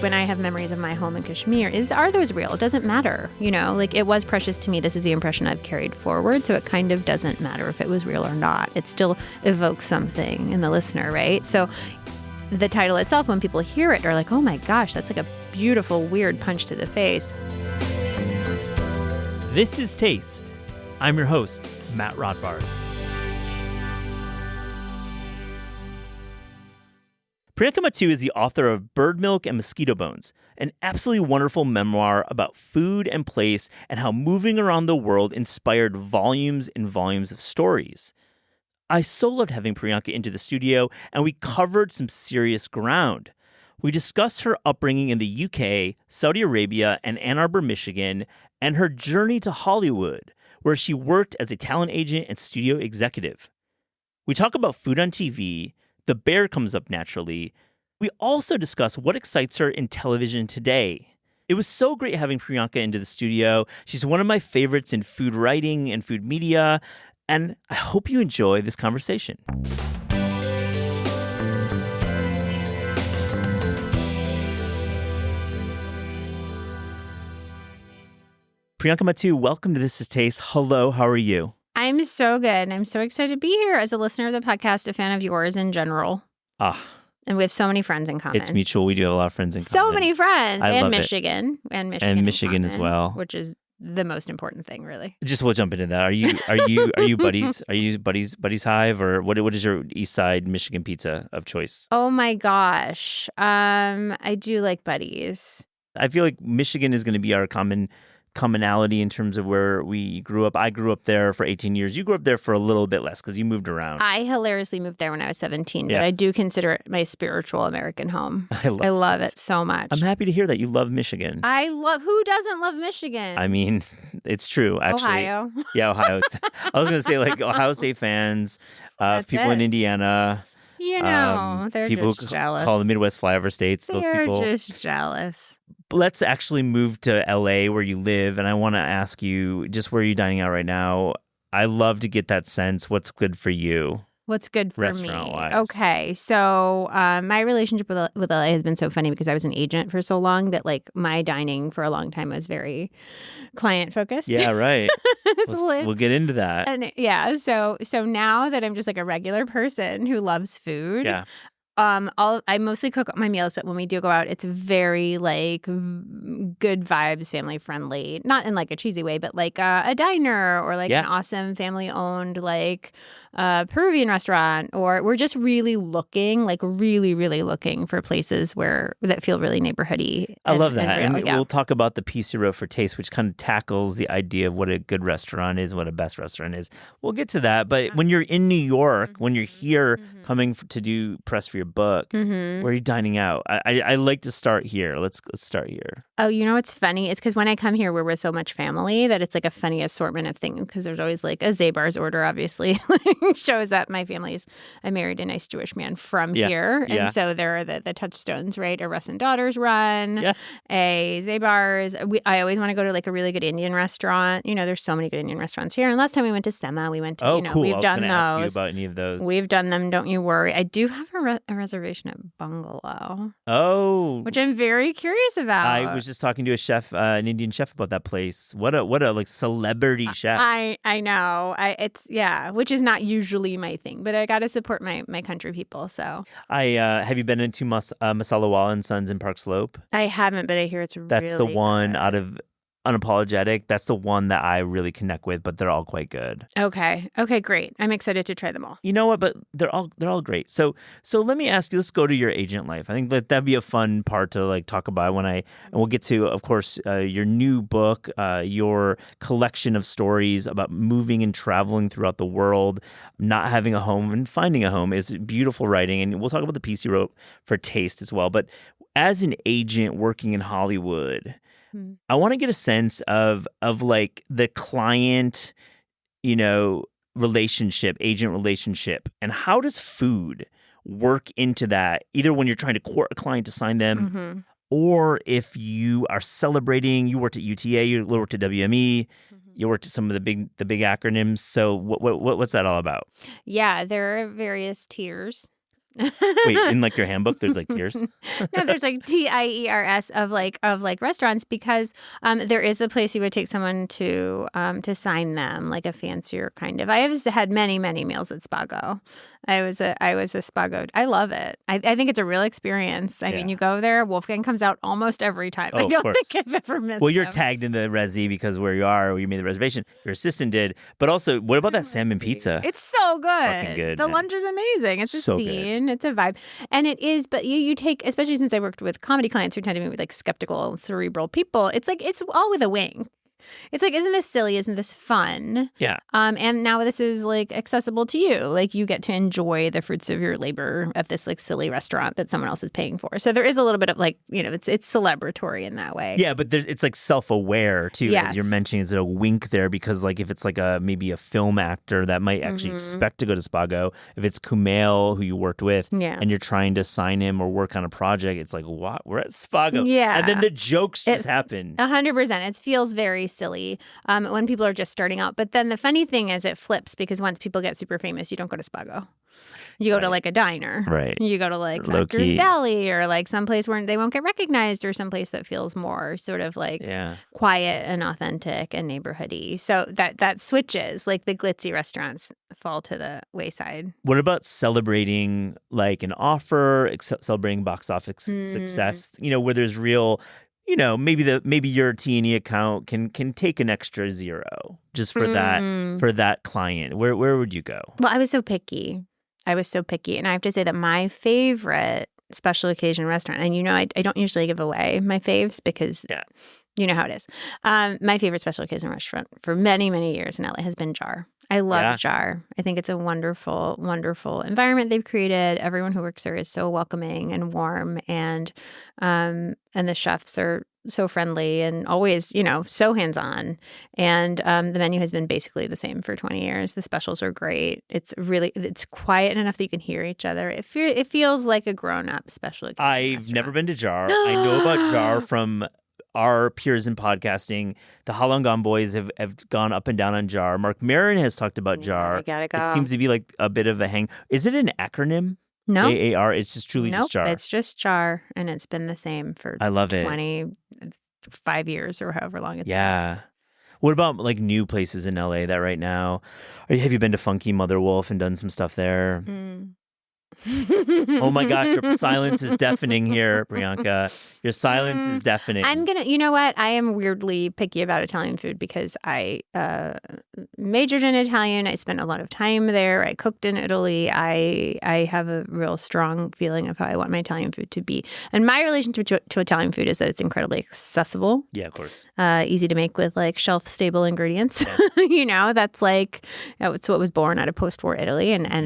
when I have memories of my home in Kashmir, are those real? It doesn't matter, like it was precious to me. This is the impression I've carried forward. So it kind of doesn't matter if it was real or not. It still evokes something in the listener, right? So the title itself, when people hear it, are like, oh my gosh, that's like a beautiful, weird punch to the face. This is Taste. I'm your host, Matt Rodbard. Priyanka Mattoo is the author of Bird Milk and Mosquito Bones, an absolutely wonderful memoir about food and place and how moving around the world inspired volumes and volumes of stories. I so loved having Priyanka into the studio, and we covered some serious ground. We discussed her upbringing in the UK, Saudi Arabia, and Ann Arbor, Michigan, and her journey to Hollywood, where she worked as a talent agent and studio executive. We talk about food on TV. The bear comes up naturally. We also discuss what excites her in television today. It was so great having Priyanka into the studio. She's one of my favorites in food writing and food media, and I hope you enjoy this conversation. Priyanka Mattoo, welcome to This Is Taste. Hello, how are you? I'm so good. I'm so excited to be here as a listener of the podcast, a fan of yours in general. And we have so many friends in common. It's mutual. We do have a lot of friends in common. So many friends. I love Michigan. it. And Michigan. And Michigan as well. Which is the most important thing, really. We'll jump into that. Are you buddies? Are you buddies hive, or what is your East Side Michigan pizza of choice? Oh my gosh. I do like buddies. I feel like Michigan is going to be our commonality in terms of where we grew up. I grew up there for 18 years. You grew up there for a little bit less because you moved around. I hilariously moved there when I was 17, but I do consider it my spiritual American home. I love it so much. I'm happy to hear that you love Michigan. Who doesn't love Michigan? I mean, it's true, actually. Ohio. Yeah, Ohio. I was going to say, like, Ohio State fans, people in Indiana. They're people just jealous. Call the Midwest flyover states. Those people. They're just jealous. Let's actually move to LA where you live. And I want to ask you, just where are you dining out right now? I love to get that sense. What's good for you? What's good for me? Restaurant-wise. Okay. So my relationship with LA has been so funny because I was an agent for so long that like my dining for a long time was very client focused. Yeah, right. We'll get into that. And yeah. So now that I'm just like a regular person who loves food. Yeah. I mostly cook my meals, but when we do go out, it's very like good vibes, family friendly, not in like a cheesy way, but like a diner or like an awesome family owned like Peruvian restaurant, or we're just really looking for places that feel really neighborhoody. I love that. And we'll talk about the piece you wrote for Taste, which kind of tackles the idea of what a good restaurant is, what a best restaurant is. We'll get to that. But when you're in New York, when you're here coming to do press for your book, where are you dining out? I like to start here. Let's start here. Oh, you know what's funny? It's because when I come here, we're with so much family that it's like a funny assortment of things, because there's always like a Zabar's order, obviously, shows up. My I married a nice Jewish man from here. And so there are the touchstones, right? A Russ and Daughters run, a Zabar's. I always want to go to like a really good Indian restaurant. There's so many good Indian restaurants here. And last time we went to Sema, we went to, cool. We've done those. Ask you about any of those. We've done them. Don't you worry. I do have a reservation at Bungalow. Oh. Which I'm very curious about. I was just talking to a chef, an Indian chef, about that place. What a like celebrity chef. I know. Which is not usually my thing, but I got to support my country people. So have you been into Masala Wala and Sons in Park Slope? I haven't, but I hear it's That's really the one good. out of Unapologetic. That's the one that I really connect with, but they're all quite good. Okay, great. I'm excited to try them all. You know what? But they're all great. So let me ask you. Let's go to your agent life. I think that'd be a fun part to like talk about and we'll get to, of course, your new book, your collection of stories about moving and traveling throughout the world, not having a home and finding a home is beautiful writing, and we'll talk about the piece you wrote for Taste as well. But as an agent working in Hollywood, I want to get a sense of like the client, relationship, agent relationship, and how does food work into that, either when you're trying to court a client to sign them, or if you are celebrating. You worked at UTA, you worked at WME, you worked at some of the big acronyms. So what's that all about? Yeah, there are various tiers. Wait, in like your handbook, there's like tiers? No, there's like TIERS of restaurants because there is a place you would take someone to sign them, like a fancier kind of. I have had many meals at Spago. I was a Spago. I love it. I think it's a real experience. I mean, you go there, Wolfgang comes out almost every time. Oh, I don't think I've ever missed Well, you're him. tagged in the resi because where you made the reservation. Your assistant did. But also, what about that salmon pizza? It's so good. Fucking good, the man. lunch is amazing. It's So a scene. It's a vibe. And it is, but you take, especially since I worked with comedy clients who tend to be like skeptical, cerebral people, it's like, it's all with a wink. It's like, isn't this silly? Isn't this fun? Yeah. And now this is like accessible to you. Like you get to enjoy the fruits of your labor at this like silly restaurant that someone else is paying for. So there is a little bit of like, it's celebratory in that way. Yeah, but it's like self-aware too, Yes. as you're mentioning. It's a wink there because like if it's like maybe a film actor that might actually expect to go to Spago, if it's Kumail who you worked with and you're trying to sign him or work on a project, it's like, what? We're at Spago. Yeah. And then the jokes just happen. 100%. It feels very silly when people are just starting out. But then the funny thing is it flips because once people get super famous, you don't go to Spago. You go to like a diner. Right. You go to like Actors Deli or like someplace where they won't get recognized or someplace that feels more sort of like quiet and authentic and neighborhoody. So that switches. Like the glitzy restaurants fall to the wayside. What about celebrating like an offer, celebrating box office success, where there's real... maybe your T&E account can take an extra zero just for that client. Where would you go? Well, I was so picky. And I have to say that my favorite special occasion restaurant, and I don't usually give away my faves because you know how it is. My favorite special occasion restaurant for many, many years in LA has been Jar. I love Jar. I think it's a wonderful, wonderful environment they've created. Everyone who works there is so welcoming and warm, and the chefs are so friendly and always, so hands-on. And the menu has been basically the same for 20 years. The specials are great. It's quiet enough that you can hear each other. It feels like a grown-up special occasion I've never been to Jar. I know about Jar from our peers in podcasting. The How Long Gone boys have gone up and down on Jar. Mark Maron has talked about Jar. I gotta go. It seems to be like a bit of a hang. Is it an acronym? No. JAR? It's just truly just Jar. It's just Jar, and it's been the same for I love it. 25 years or however long it's been. What about like new places in LA that right now? Have you been to Funky Mother Wolf and done some stuff there? Oh my gosh, your silence is deafening here, Priyanka. Your silence is deafening. You know what? I am weirdly picky about Italian food because I majored in Italian. I spent a lot of time there. I cooked in Italy. I have a real strong feeling of how I want my Italian food to be. And my relationship to Italian food is that it's incredibly accessible. Yeah, of course. Easy to make with like shelf-stable ingredients. Yeah. That's what was born out of post-war Italy. And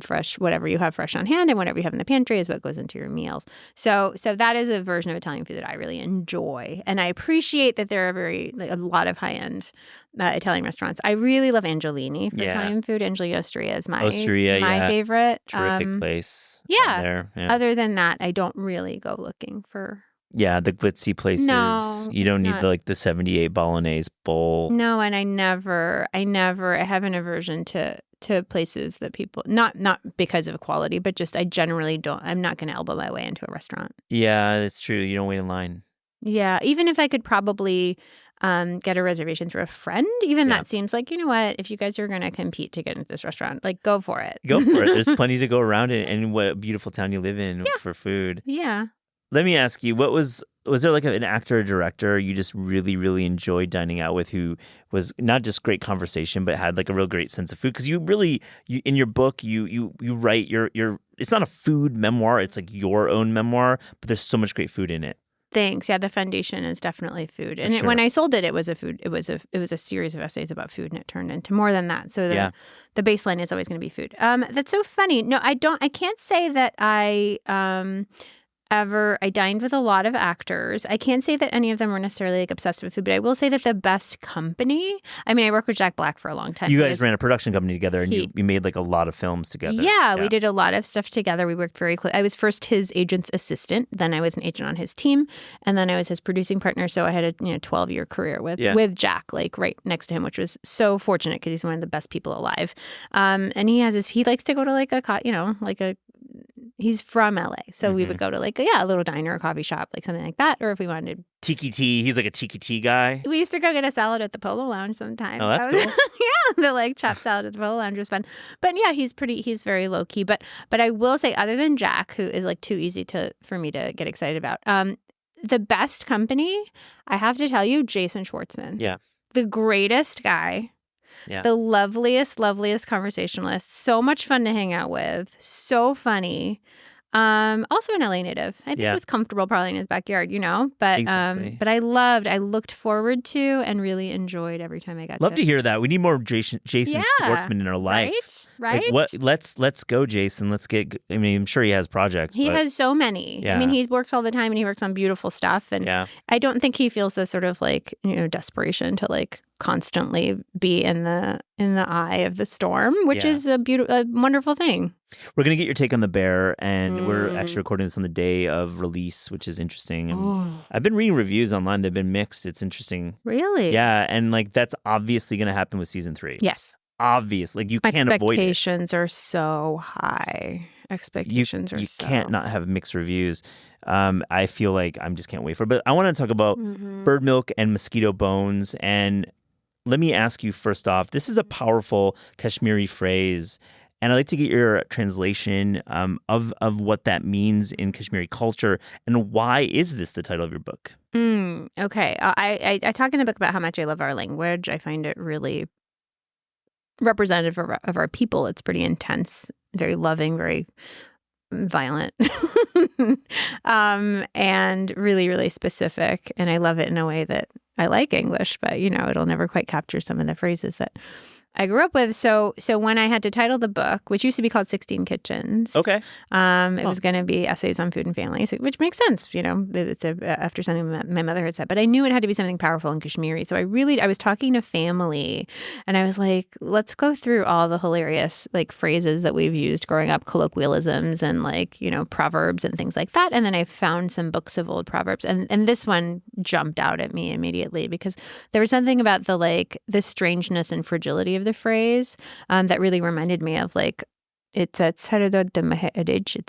fresh, whatever you have fresh on hand and whatever you have in the pantry is what goes into your meals. So that is a version of Italian food that I really enjoy. And I appreciate that there are a lot of high-end Italian restaurants. I really love Angelini for Italian food. Angelini Osteria is my favorite. Terrific place. Yeah. Other than that, I don't really go looking for... Yeah, the glitzy places. No, you don't need the 78 bolognese bowl. No, and I have an aversion to places that people not because of quality, but just I generally don't. I'm not going to elbow my way into a restaurant. Yeah, that's true. You don't wait in line. Yeah, even if I could probably get a reservation through a friend, that seems like, you know what, if you guys are going to compete to get into this restaurant, like go for it. Go for it. There's plenty to go around and what a beautiful town you live in for food. Yeah. Let me ask you, was there like an actor or director you just really, really enjoyed dining out with who was not just great conversation, but had like a real great sense of food? Because you in your book, you write your it's not a food memoir, it's like your own memoir, but there's so much great food in it. Thanks. Yeah, the foundation is definitely food. And when I sold it, it was a series of essays about food, and it turned into more than that. So the baseline is always going to be food. That's so funny. No, I can't say that I dined with a lot of actors. I can't say that any of them were necessarily like obsessed with food, but I will say that the best company, I mean, I worked with Jack Black for a long time. You guys ran a production company together and you made like a lot of films together. Yeah, we did a lot of stuff together. We worked very close. I was first his agent's assistant. Then I was an agent on his team. And then I was his producing partner. So I had a 12-year career with Jack, like right next to him, which was so fortunate because he's one of the best people alive. And he likes to go to he's from LA. So we would go to a little diner or coffee shop, like something like that. Or if we wanted Tiki tea. He's like a tiki tea guy. We used to go get a salad at the Polo Lounge sometimes. Oh, that's cool. Yeah, the chopped salad at the Polo Lounge was fun. But yeah, he's very low key. But I will say, other than Jack, who is too easy for me to get excited about, the best company, I have to tell you, Jason Schwartzman. Yeah. The greatest guy. Yeah. The loveliest conversationalist. So much fun to hang out with. So funny. Also an LA native. I think he was comfortable probably in his backyard, But exactly. But I looked forward to and really enjoyed every time I got to hear that. We need more Jason Schwartzman in our life. Right? Let's go, Jason. Let's get. I mean, I'm sure he has projects. He has so many. Yeah. I mean, he works all the time and he works on beautiful stuff. And I don't think he feels this sort of desperation to constantly be in the eye of the storm, which is a wonderful thing. We're going to get your take on The Bear, and we're actually recording this on the day of release, which is interesting. And I've been reading reviews online. They've been mixed. It's interesting. Really? Yeah, and that's obviously going to happen with season 3. Yes. Obvious. You can't avoid it. Expectations are so high. You can't not have mixed reviews. I feel like I just can't wait for it. But I want to talk about bird milk and mosquito bones. And let me ask you first off, this is a powerful Kashmiri phrase. And I'd like to get your translation of what that means in Kashmiri culture, and why is this the title of your book? Okay. I talk in the book about how much I love our language. I find it really representative of our people. It's pretty intense, very loving, very violent, and really, really specific. And I love it in a way that I like English, but it'll never quite capture some of the phrases that I grew up with. So when I had to title the book, which used to be called 16 Kitchens, okay, it was going to be essays on food and families, which makes sense. It's after something that my mother had said, but I knew it had to be something powerful in Kashmiri. So I was talking to family, and I was like, let's go through all the hilarious phrases that we've used growing up, colloquialisms and proverbs and things like that. And then I found some books of old proverbs, and this one jumped out at me immediately because there was something about the strangeness and fragility of the phrase that really reminded me of it's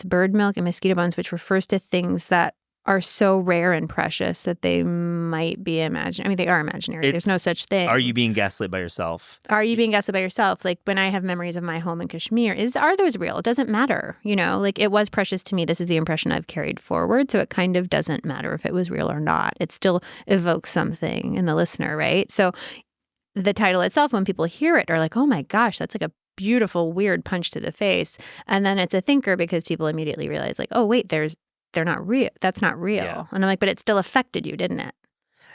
bird milk and mosquito bones, which refers to things that are so rare and precious that they might be imaginary. I mean, they are imaginary. There's no such thing. Are you being gaslit by yourself? Are you being gaslit by yourself? When I have memories of my home in Kashmir, are those real? It doesn't matter. It was precious to me. This is the impression I've carried forward. So it kind of doesn't matter if it was real or not. It still evokes something in the listener, right? So the title itself, when people hear it, are like, oh my gosh, that's a beautiful, weird punch to the face. And then it's a thinker because people immediately realize oh, wait, they're not real. That's not real. Yeah. And I'm like, but it still affected you, didn't it?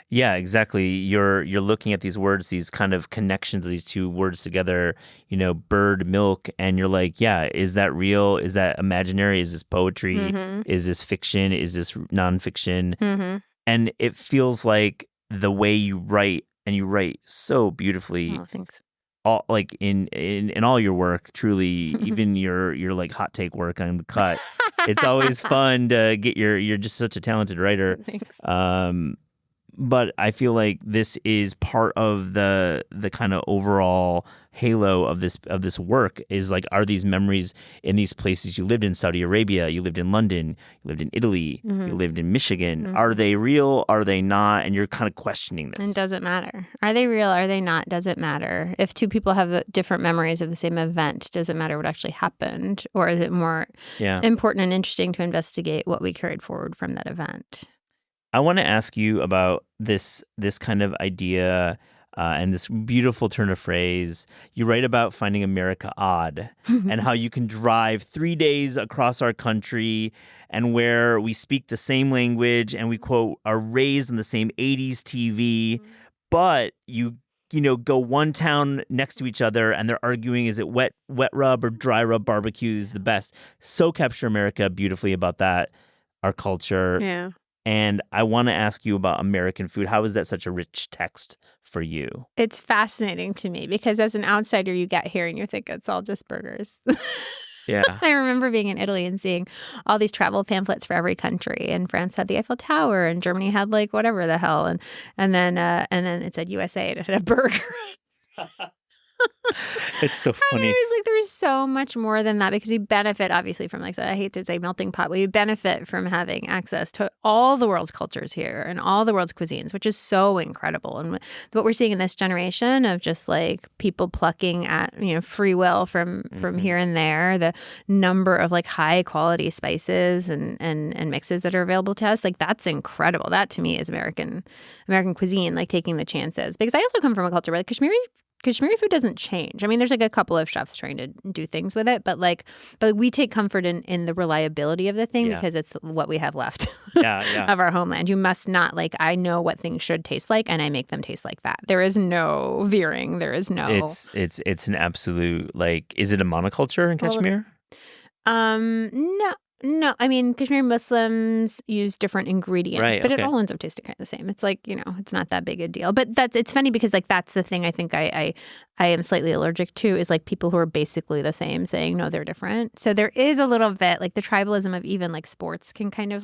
Yeah, exactly. You're looking at these words, these kind of connections of these two words together, bird, milk, and you're like, yeah, is that real? Is that imaginary? Is this poetry? Mm-hmm. Is this fiction? Is this nonfiction? Mm-hmm. And it feels like the way you write, and you write so beautifully. Oh, thanks. All in all your work, truly, even your hot take work on The Cut. It's always fun to get you're just such a talented writer. Thanks. But I feel like this is part of the kind of overall halo of this work is are these memories in these places you lived in? Saudi Arabia, you lived in London, you lived in Italy, you lived in Michigan. Mm-hmm. Are they real? Are they not? And you're kind of questioning this. And does it matter? Are they real? Are they not? Does it matter? If two people have different memories of the same event, does it matter what actually happened? Or is it more important and interesting to investigate what we carried forward from that event? I want to ask you about this kind of idea and this beautiful turn of phrase. You write about finding America odd and how you can drive 3 days across our country and where we speak the same language and we, quote, are raised on the same 80s TV, but you go one town next to each other and they're arguing, is it wet rub or dry rub barbecue is the best. So capture America beautifully about that. our culture. Yeah. And I want to ask you about American food. How is that such a rich text for you? It's fascinating to me because as an outsider, you get here and you think it's all just burgers. Yeah. I remember being in Italy and seeing all these travel pamphlets for every country. And France had the Eiffel Tower, and Germany had like whatever the hell, and then it said USA and it had a burger. It's so funny. And there's so much more than that because we benefit obviously from, like, I hate to say melting pot, but we benefit from having access to all the world's cultures here and all the world's cuisines, which is so incredible. And what we're seeing in this generation of just like people plucking at, free will from here and there, the number of like high quality spices and mixes that are available to us, like that's incredible. That to me is American cuisine, like taking the chances. Because I also come from a culture where like Kashmiri food doesn't change. I mean, there's like a couple of chefs trying to do things with it, but we take comfort in the reliability of the thing because it's what we have left of our homeland. You must not I know what things should taste like, and I make them taste like that. There is no veering. There is no. It's an absolute is it a monoculture in Kashmir? No. No, I mean, Kashmiri Muslims use different ingredients, but it all ends up tasting kind of the same. It's it's not that big a deal. But it's funny because that's the thing I think I am slightly allergic to is people who are basically the same saying, no, they're different. So there is a little bit the tribalism of even sports can kind of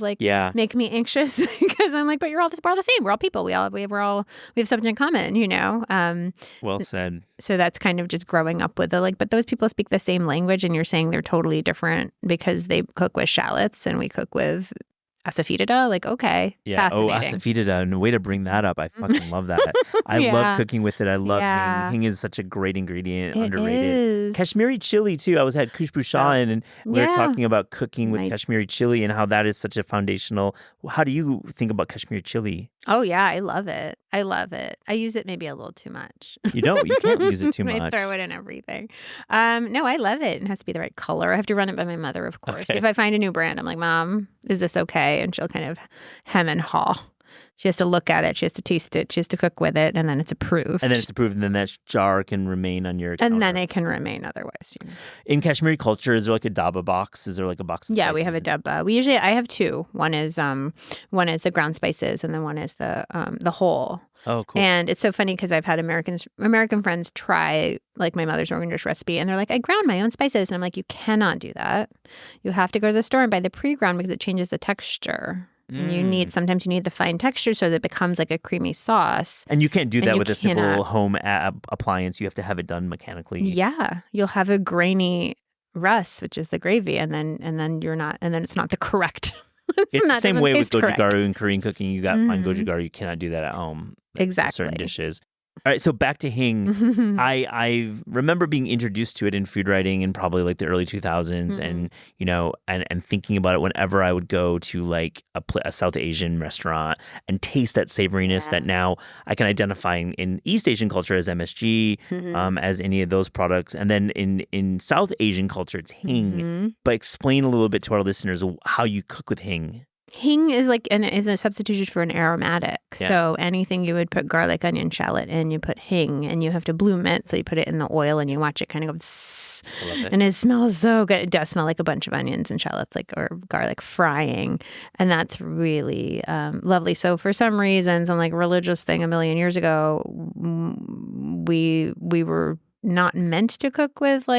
make me anxious because I'm but we're all the same. We're all people. We have so much in common, Well said. So that's kind of just growing up with but those people speak the same language and you're saying they're totally different because they cook with shallots and we cook with asafoetida. Okay. Yeah. Fascinating. Asafoetida. And way to bring that up. I fucking love that. I love cooking with it. I love hing. Hing is such a great ingredient. Underrated. Is. Kashmiri chili too. I had Khushbu Shah and we were talking about cooking with Kashmiri chili and how that is such a foundational. How do you think about Kashmiri chili? Oh yeah, I love it. I use it maybe a little too much. You can't use it too much. I throw it in everything. No, I love it. It has to be the right color. I have to run it by my mother, of course. Okay. If I find a new brand, I'm like, Mom, is this okay? And she'll kind of hem and haw. She has to look at it. She has to taste it. She has to cook with it. And then it's approved. And then that jar can remain on your counter. And then it can remain otherwise. In Kashmiri culture, is there a dabba box? Is there a box of spices? Yeah, we have a dabba. I have two. One is the ground spices and then one is the whole. Oh, cool. And it's so funny because I've had American friends try my mother's Rogan Josh recipe and they're like, I ground my own spices. And I'm like, you cannot do that. You have to go to the store and buy the pre-ground because it changes the texture. And sometimes you need the fine texture so that it becomes like a creamy sauce. And you can't do that with a simple home appliance. You have to have it done mechanically. Yeah. You'll have a grainy rus, which is the gravy, and then it's not the correct. It's the same way with goju-garu in Korean cooking. You got fine goju-garu. You cannot do that at home. Exactly. Certain dishes. All right, so back to hing. I remember being introduced to it in food writing in probably the early 2000s, and and thinking about it whenever I would go to a South Asian restaurant and taste that savoriness that now I can identify in East Asian culture as MSG, as any of those products, and then in South Asian culture it's hing. But explain a little bit to our listeners how you cook with hing. Hing is is a substitution for an aromatic. Yeah. So anything you would put garlic, onion, shallot in, you put hing, and you have to bloom it. So you put it in the oil and you watch it kind of go tss, and it smells so good. It does smell like a bunch of onions and shallots, or garlic frying, and that's really lovely. So for some reason, some religious thing a million years ago, we were not meant to cook with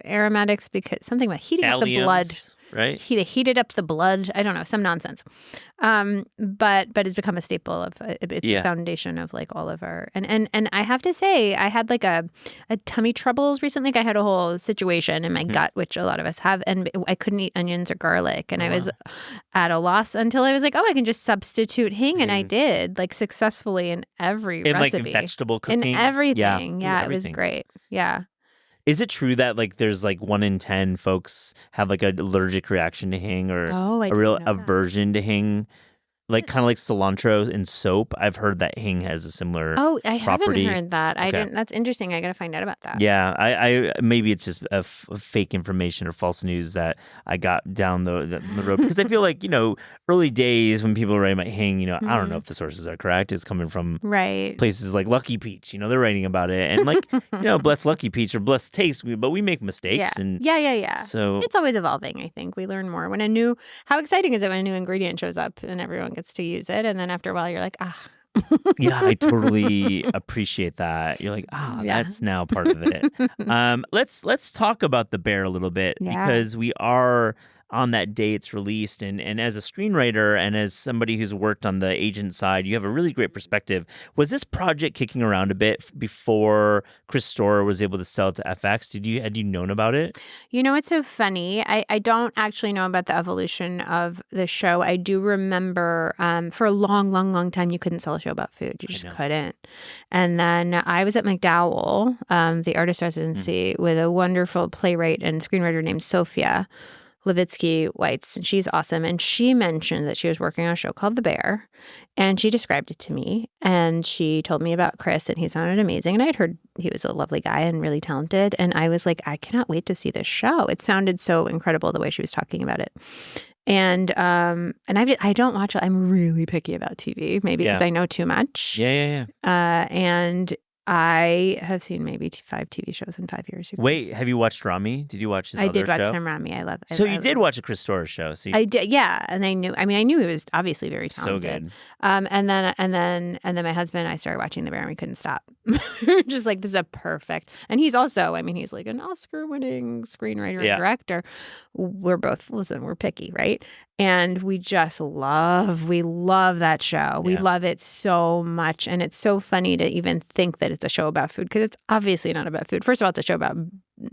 aromatics because something about heating up the blood. Right? They heated up the blood. I don't know, some nonsense. But it's become a staple of it's the foundation of all of our and I have to say I had a tummy troubles recently. I had a whole situation in my gut, which a lot of us have, and I couldn't eat onions or garlic, and I was at a loss until I was like, I can just substitute hing, and I did successfully in every recipe, in vegetable cooking, in everything. Yeah, it was great. Yeah. Is it true that there's 1 in 10 folks have an allergic reaction to hing or a real aversion to hing? like kind of like cilantro in soap. I've heard that hing has a similar I property. haven't heard that. I didn't. That's interesting. I got to find out about that. Yeah, I maybe it's just a fake information or false news that I got down the road, because I feel like, early days when people are writing about hing, I don't know if the sources are correct. It's coming from places like Lucky Peach. They're writing about it, and like blessed Lucky Peach or blessed taste, but we make mistakes. Yeah. So it's always evolving. I think we learn more when how exciting is it when a new ingredient shows up and everyone gets to use it, and then after a while you're like, yeah, I totally appreciate that. You're like, that's now part of it. Let's talk about The Bear a little bit, because we are on that day it's released, and as a screenwriter and as somebody who's worked on the agent side, you have a really great perspective. Was this project kicking around a bit before Chris Storer was able to sell it to FX? Had you known about it? It's so funny. I don't actually know about the evolution of the show. I do remember for a long, long, long time you couldn't sell a show about food. You just couldn't. And then I was at MacDowell, the artist residency, with a wonderful playwright and screenwriter named Sophia Levitsky-Weitz, and she's awesome. And she mentioned that she was working on a show called The Bear, and she described it to me, and she told me about Chris, and he sounded amazing. And I'd heard he was a lovely guy and really talented, and I was like, I cannot wait to see this show. It sounded so incredible the way she was talking about it. And I don't watch it. I'm really picky about TV, maybe because I know too much. Yeah. And I have seen maybe 5 TV shows in 5 years. Wait, have you watched Rami? Did you watch his other show? I did watch some Rami. I love it. So you did watch a Chris Storer show. I did, yeah. And I knew he was obviously very talented. So good. And then my husband and I started watching The Bear, and we couldn't stop. Just like, this is a perfect. And he's also, he's like an Oscar-winning screenwriter and director. We're both, we're picky, right? And we love that show. We love it so much. And it's so funny to even think that it's a show about food, because it's obviously not about food. First of all, it's a show about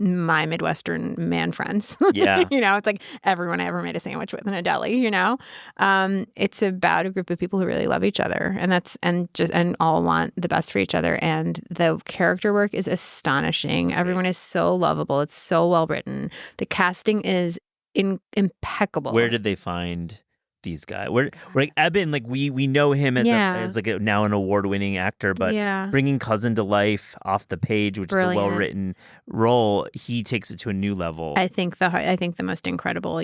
my Midwestern man friends. Yeah. It's like everyone I ever made a sandwich with in a deli, It's about a group of people who really love each other, and all want the best for each other. And the character work is astonishing. Everyone is so lovable. It's so well written. The casting is impeccable. Where did they find these guys? Where like Eben, like we know him as like now an award-winning actor, but bringing Cousin to life off the page, which is a well-written role, he takes it to a new level. I think the most incredible,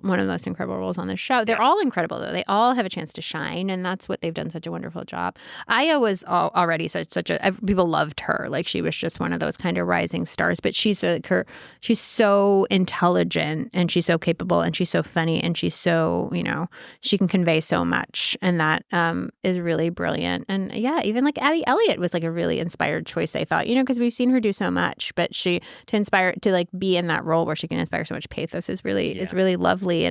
one of the most incredible roles on the show. They're all incredible though. They all have a chance to shine, and that's what they've done such a wonderful job. Aya was already such a people loved her. Like, she was just one of those kind of rising stars, but she's so intelligent, and she's so capable, and she's so funny, and she's so, she can convey so much, and that is really brilliant. And even like Abby Elliott was like a really inspired choice, I thought, because we've seen her do so much, but to like be in that role where she can inspire so much pathos is really lovely.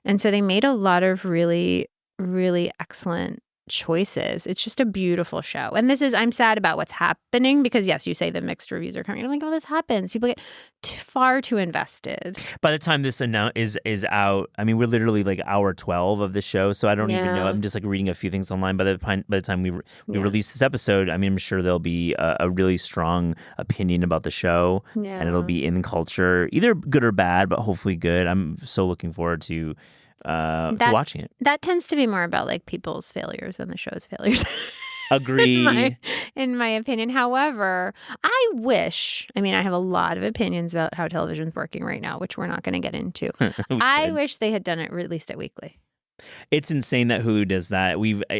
And so they made a lot of really, really excellent choices. It's just a beautiful show. And I'm sad about what's happening, because yes, you say the mixed reviews are coming. I'm like, this happens. People get far too invested. By the time this is out, we're literally like hour 12 of the show, so I don't even know. I'm just like reading a few things online. By the time we release this episode, I'm sure there'll be a really strong opinion about the show, and it'll be in culture, either good or bad, but hopefully good. I'm so looking forward to watching it. That tends to be more about like people's failures than the show's failures. Agree. in my opinion. However, I wish, I have a lot of opinions about how television's working right now, which we're not going to get into. I wish they had done it released it weekly. It's insane that Hulu does that.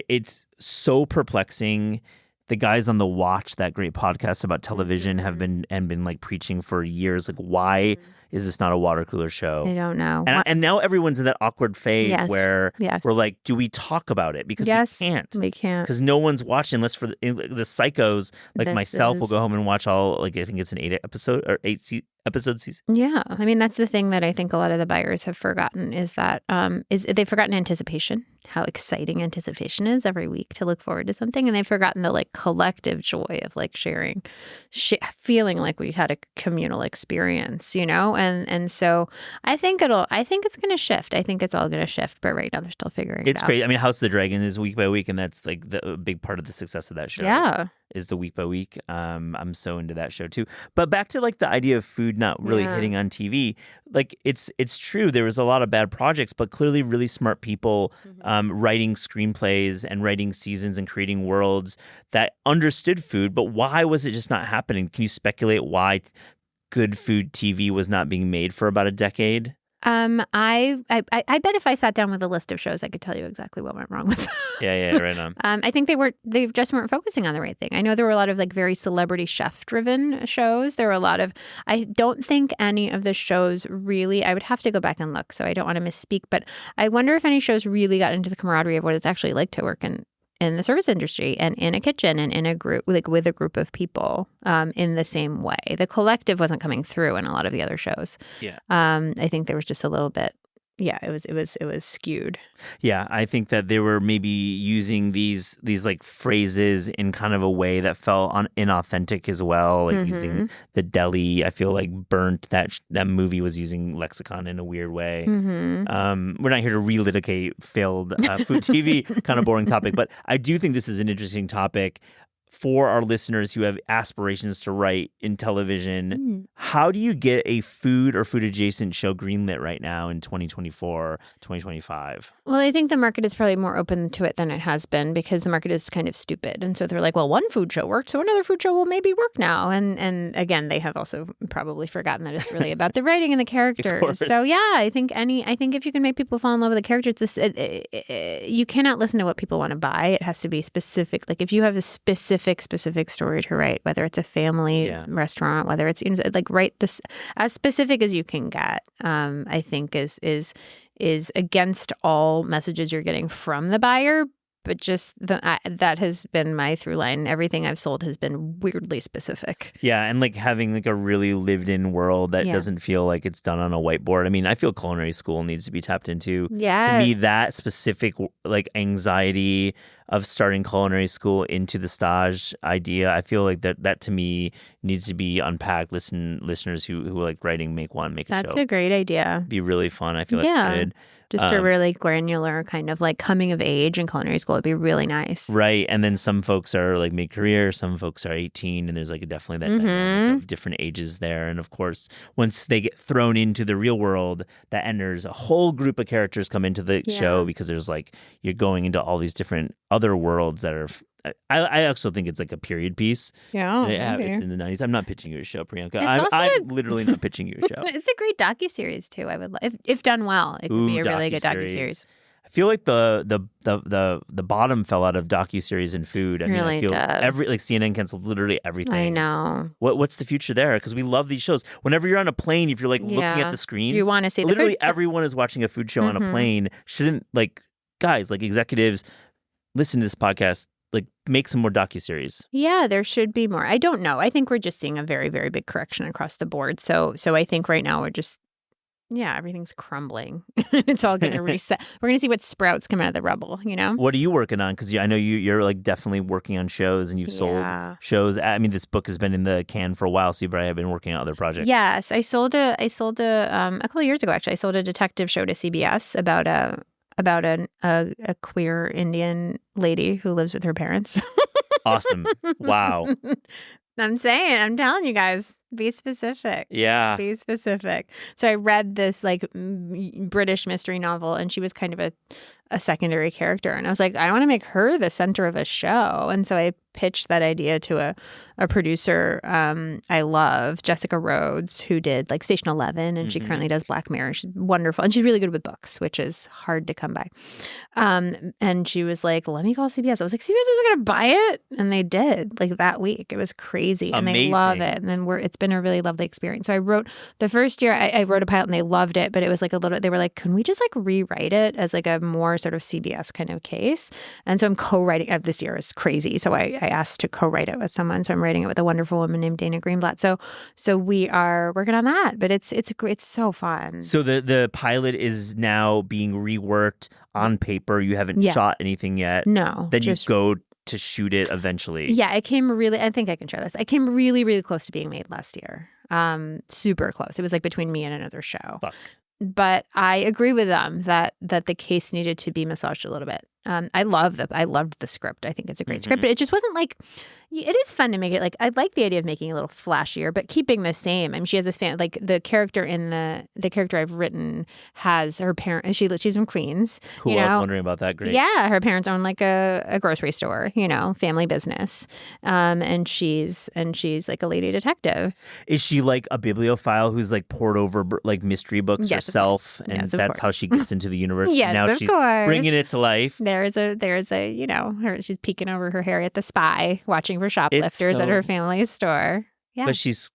It's so perplexing. The guys on The Watch, that great podcast about television, have been like preaching for years. Like, why is this not a water cooler show? I don't know. And now everyone's in that awkward phase where we're like, do we talk about it? Because we can't. We can't. Because no one's watching, unless for the psychos like myself will go home and watch all, like, I think it's an 8 episode season. Yeah. That's the thing that I think a lot of the buyers have forgotten, is that they've forgotten anticipation, how exciting anticipation is every week to look forward to something. And they've forgotten the like collective joy of like sharing, feeling like we had a communal experience, And so I think it's going to shift. I think it's all going to shift. But right now they're still figuring it out. It's crazy. House of the Dragon is week by week, and that's like a big part of the success of that show. Yeah. is the week by week. I'm so into that show too. But back to like the idea of food not really hitting on TV. Like it's true. There was a lot of bad projects, but clearly really smart people writing screenplays and writing seasons and creating worlds that understood food. But why was it just not happening? Can you speculate why good food TV was not being made for about a decade? I bet if I sat down with a list of shows, I could tell you exactly what went wrong with them. Yeah, right on. I think they just weren't focusing on the right thing. I know there were a lot of like very celebrity chef driven shows. There were a lot of, I don't think any of the shows really, I would have to go back and look, so I don't want to misspeak, but I wonder if any shows really got into the camaraderie of what it's actually like to work in the service industry and in a kitchen and in a group, like with a group of people in the same way. The collective wasn't coming through in a lot of the other shows. Yeah. I think there was just a little bit, it was skewed. Yeah, I think that they were maybe using these like phrases in kind of a way that felt inauthentic as well, like using the deli. I feel like Burnt, that movie was using lexicon in a weird way. We're not here to relitigate failed food TV, kind of boring topic, but I do think this is an interesting topic for our listeners who have aspirations to write in television. How do you get a food or food adjacent show greenlit right now in 2024, 2025? Well, I think the market is probably more open to it than it has been because the market is kind of stupid. And so they're like, well, one food show worked, so another food show will maybe work now. And again, they have also probably forgotten that it's really about the writing and the characters. So yeah, I think if you can make people fall in love with the characters, you cannot listen to what people want to buy. It has to be specific. Like if you have a specific story to write, whether it's a family restaurant, whether it's like write this as specific as you can get. I think is against all messages you're getting from the buyer, but just that has been my through line. Everything I've sold has been weirdly specific. Yeah, and like having like a really lived in world that doesn't feel like it's done on a whiteboard. I mean, I feel culinary school needs to be tapped into. Yeah. To me, that specific like anxiety of starting culinary school into the stage idea, I feel like that to me needs to be unpacked. Listeners who like writing, make a show. That's a great idea. It'd be really fun. I feel that's good. Just a really granular kind of like coming of age in culinary school would be really nice. Right. And then some folks are like mid-career, some folks are 18, and there's like definitely that dynamic of different ages there. And of course, once they get thrown into the real world, that enters a whole group of characters come into the show because there's like, you're going into all these different other worlds that are... I also think it's like a period piece. Yeah, it's in the 90s. I'm not pitching you a show, Priyanka. I'm literally not pitching you a show. It's a great docuseries too. I would if done well, it could be a really good docuseries. I feel like the bottom fell out of docuseries and food. I mean, I feel like CNN canceled literally everything. I know. What's the future there? Because we love these shows. Whenever you're on a plane, if you're like looking at the screen, you want to see literally everyone is watching a food show on a plane. Shouldn't like guys like executives listen to this podcast? Like make some more docuseries. Yeah, there should be more. I don't know. I think we're just seeing a very, very big correction across the board. So I think right now we're just, everything's crumbling. It's all going to reset. We're going to see what sprouts come out of the rubble, you know? What are you working on? Because I know you're like definitely working on shows and you've sold shows. I mean, this book has been in the can for a while, so you probably have been working on other projects. Yes, I sold a couple of years ago, actually. I sold a detective show to CBS about a queer Indian lady who lives with her parents. Awesome. Wow. I'm telling you guys, be specific. Yeah. Be specific. So I read this like British mystery novel and she was kind of a secondary character. And I was like, I want to make her the center of a show. And so I pitched that idea to a producer I love, Jessica Rhodes, who did like Station 11 and she currently does Black Mirror. She's wonderful. And she's really good with books, which is hard to come by. And she was like, let me call CBS. I was like, CBS isn't going to buy it. And they did like that week. It was crazy. And Amazing. They love it. And then it's been a really lovely experience. So I wrote the first year, I wrote a pilot and they loved it, but it was like they were like, can we just like rewrite it as like a more sort of CBS kind of case? And so I'm co-writing this year is crazy. So I asked to co-write it with someone. So I'm writing it with a wonderful woman named Dana Greenblatt. So we are working on that, but it's so fun. So the pilot is now being reworked on paper. You haven't shot anything yet. No. Then you go to shoot it eventually. Yeah, I think I can share this. I came really, really close to being made last year. Super close. It was like between me and another show. Fuck. But I agree with them that the case needed to be massaged a little bit. I loved the script. I think it's a great script, but it just wasn't like. It is fun to make it like I like the idea of making it a little flashier, but keeping the same. I mean, she has this like the character in the character I've written has her parent. She's from Queens. Cool. I was wondering about that. Great. Yeah, her parents own like a grocery store. Family business. And she's like a lady detective. Is she like a bibliophile who's like pored over like mystery books herself, and that's how she gets into the universe? Yes, now of she's course. Bringing it to life. There's a she's peeking over her Harriet the Spy, watching for shoplifters at her family's store. Yeah, but she's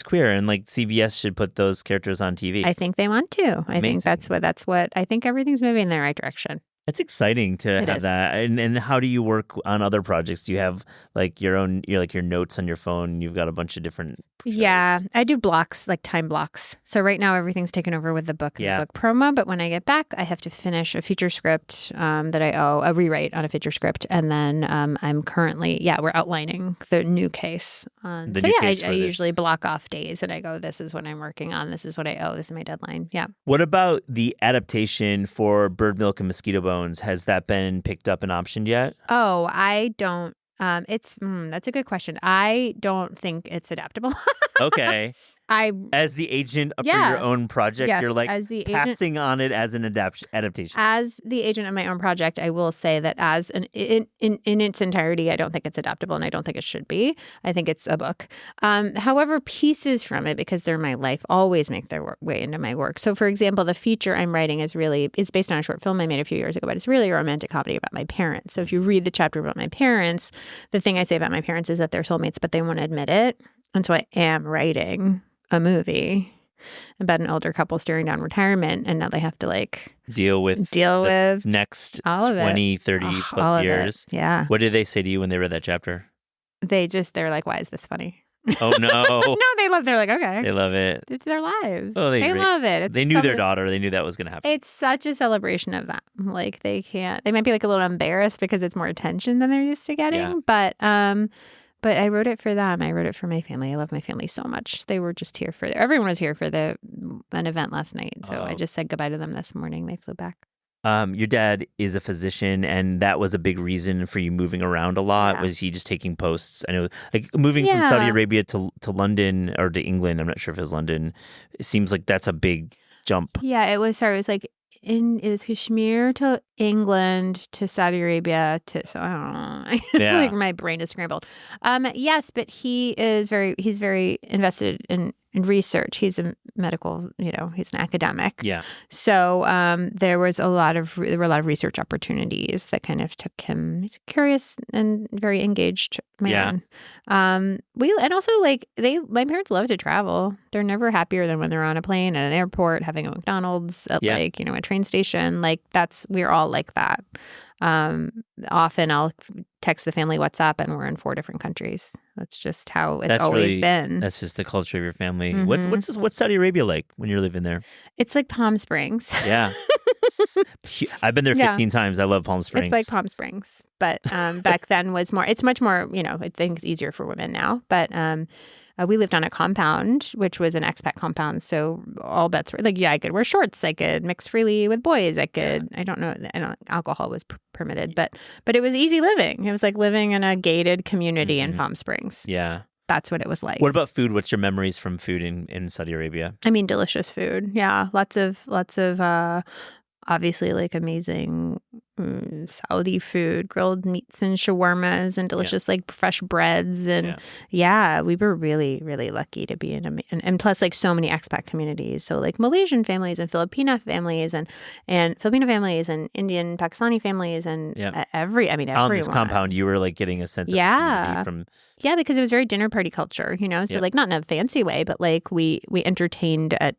queer, and like CBS should put those characters on TV. I think they want to. I think that's what I think everything's moving in the right direction. It's exciting to have that. And how do you work on other projects? Do you have like your notes on your phone? You've got a bunch of different shows. Yeah, I do blocks, like time blocks. So right now everything's taken over with the book and the book promo. But when I get back, I have to finish a feature script that I owe, a rewrite on a feature script. And then I'm currently, we're outlining the new case. I usually block off days and I go, this is what I'm working on. This is what I owe. This is my deadline. Yeah. What about the adaptation for Bird Milk and Mosquito Bones? Has that been picked up and optioned yet? Oh, I don't. That's a good question. I don't think it's adaptable. Okay. As the agent for your own project, you're like as the passing on it as an adaptation. As the agent of my own project, I will say that in its entirety, I don't think it's adaptable, and I don't think it should be. I think it's a book. However, pieces from it, because they're my life, always make their way into my work. So, for example, the feature I'm writing is based on a short film I made a few years ago, but it's really a romantic comedy about my parents. So if you read the chapter about my parents, the thing I say about my parents is that they're soulmates, but they won't admit it. And so I am writing a movie about an older couple staring down retirement, and now they have to like deal with the next 20, 30 plus years. Yeah. What did they say to you when they read that chapter? They're like, why is this funny? Oh no. No, they're like, okay. They love it. It's their lives. Oh, they love it. They knew their daughter. They knew that was going to happen. It's such a celebration of them. Like they might be like a little embarrassed because it's more attention than they're used to getting, but I wrote it for them. I wrote it for my family. I love my family so much. They were just here everyone was here for an event last night. So I just said goodbye to them this morning. They flew back. Your dad is a physician, and that was a big reason for you moving around a lot. Yeah. Was he just taking posts? I know, like moving from Saudi Arabia to London or to England. I'm not sure if it was London. It seems like that's a big jump. Yeah, it was. Sorry, it was like it was Kashmir to England to Saudi Arabia to, so I don't know. Yeah. Like my brain is scrambled. Yes, but he's very invested in research. He's a medical, he's an academic. Yeah. So there were a lot of research opportunities that kind of took him. He's a curious and very engaged man. Yeah. My parents love to travel. They're never happier than when they're on a plane at an airport, having a McDonald's at a train station. Like we're all like that. Often I'll text the family WhatsApp and we're in 4 different countries. That's just how it's always been. That's just the culture of your family. Mm-hmm. What's Saudi Arabia like when you're living there? It's like Palm Springs. Yeah. I've been there 15 times. I love Palm Springs. It's like Palm Springs, but back then it's much more, I think it's easier for women now, but we lived on a compound, which was an expat compound. So all bets were like, I could wear shorts. I could mix freely with boys. I could, alcohol was permitted, but it was easy living. It was like living in a gated community in Palm Springs. Yeah. That's what it was like. What about food? What's your memories from food in Saudi Arabia? I mean, delicious food. Yeah. Lots of obviously like amazing Saudi food, grilled meats and shawarmas and delicious like fresh breads. And we were really, really lucky to be and plus like so many expat communities. So like Malaysian families and Filipino families and Filipino families and Indian, Pakistani families and everyone. On this compound, you were like getting a sense of community from... Yeah, because it was very dinner party culture, so like not in a fancy way, but like we entertained at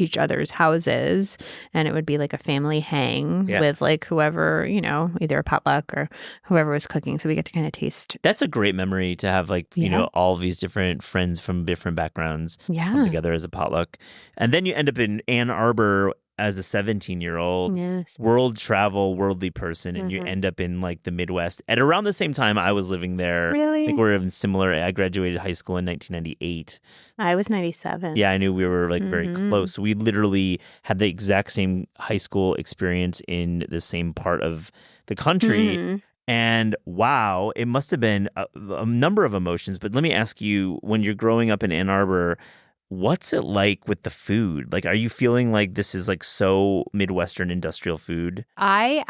each other's houses, and it would be like a family hang with like whoever, either a potluck or whoever was cooking. So we get to kind of taste. That's a great memory to have, like, all these different friends from different backgrounds come together as a potluck. And then you end up in Ann Arbor as a 17-year-old, Yes. world travel, worldly person, and you end up in like the Midwest. At around the same time I was living there. Really? I think we're even similar. I graduated high school in 1998. I was 97. Yeah, I knew we were like very close. We literally had the exact same high school experience in the same part of the country. And wow, it must have been a number of emotions. But let me ask you, when you're growing up in Ann Arbor, what's it like with the food? Like, are you feeling like this is like so Midwestern industrial food? I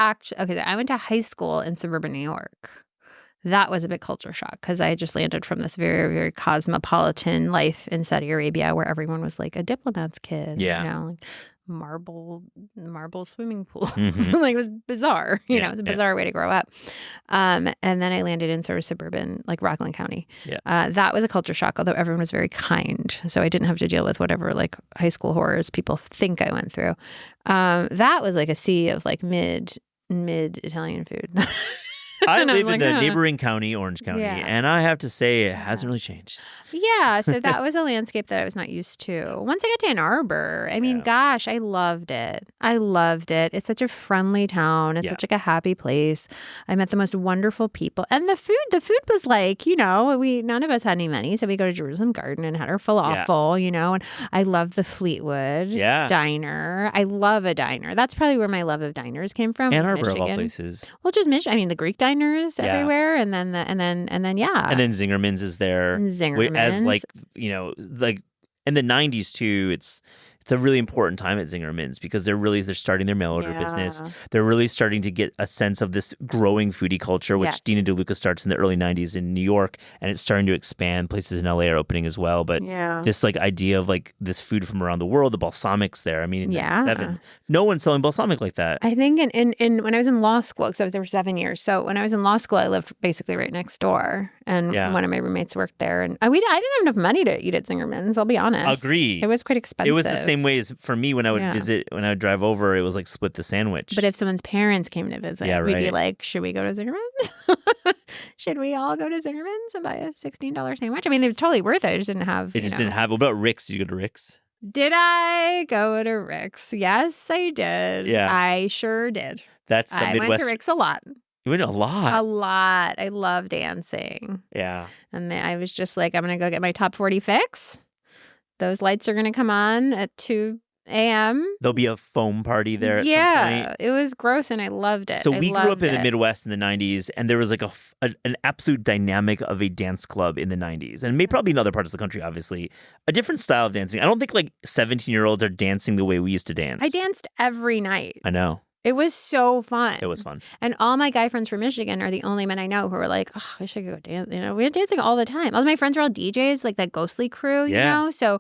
went to high school in suburban New York. That was a big culture shock because I just landed from this very, very cosmopolitan life in Saudi Arabia where everyone was like a diplomat's kid. Yeah. You know, like marble swimming pools. Like it was bizarre. You know, it was a bizarre way to grow up. And then I landed in sort of suburban, like Rockland County. Yeah. That was a culture shock, although everyone was very kind. So I didn't have to deal with whatever like high school horrors people think I went through. That was like a sea of like mid Italian food. I live in the neighboring county, Orange County, and I have to say it hasn't really changed. Yeah, so that was a landscape that I was not used to. Once I got to Ann Arbor, I mean, gosh, I loved it. It's such a friendly town. It's such like a happy place. I met the most wonderful people. And the food was like, you know, none of us had any money, so we go to Jerusalem Garden and had our falafel, you know, and I love the Fleetwood diner. I love a diner. That's probably where my love of diners came from. Ann Arbor, of all places. Well, just Michigan. I mean, the Greek diners everywhere, and then Zingerman's is there. As like, you know, like in the 90s too, it's a really important time at Zingerman's because they're starting their mail order business. They're really starting to get a sense of this growing foodie culture, which Dina DeLuca starts in the early 90s in New York, and it's starting to expand. Places in LA are opening as well. But this like idea of like this food from around the world, the balsamics there. I mean, in 97, no one's selling balsamic like that. I think in when I was in law school, because there were 7 years. So when I was in law school, I lived basically right next door, and one of my roommates worked there, and I didn't have enough money to eat at Zingerman's. I'll be honest. Agree. It was quite expensive. It was the same way as for me when I would visit, when I would drive over, it was like split the sandwich. But if someone's parents came to visit, we'd be like, should we go to Zingerman's? Should we all go to Zingerman's and buy a $16 sandwich? I mean, they're totally worth it. I just didn't have. Didn't have. What about Rick's? Did you go to Rick's? Did I go to Rick's? Yes, I did. Yeah. I sure did. That's the Midwest. I went to Rick's a lot. You went a lot? A lot. I love dancing. Yeah. And I was just like, I'm going to go get my top 40 fix. Those lights are going to come on at 2 a.m. There'll be a foam party there at some point. Yeah, it was gross and I loved it. So we grew up in the Midwest in the 90s, and there was like an absolute dynamic of a dance club in the 90s. And maybe probably in other parts of the country, obviously. A different style of dancing. I don't think like 17-year-olds are dancing the way we used to dance. I danced every night. I know. It was so fun. It was fun. And all my guy friends from Michigan are the only men I know who are like, oh, I should go dance. You know, we were dancing all the time. All my friends were all DJs, like that Ghostly crew, you know? So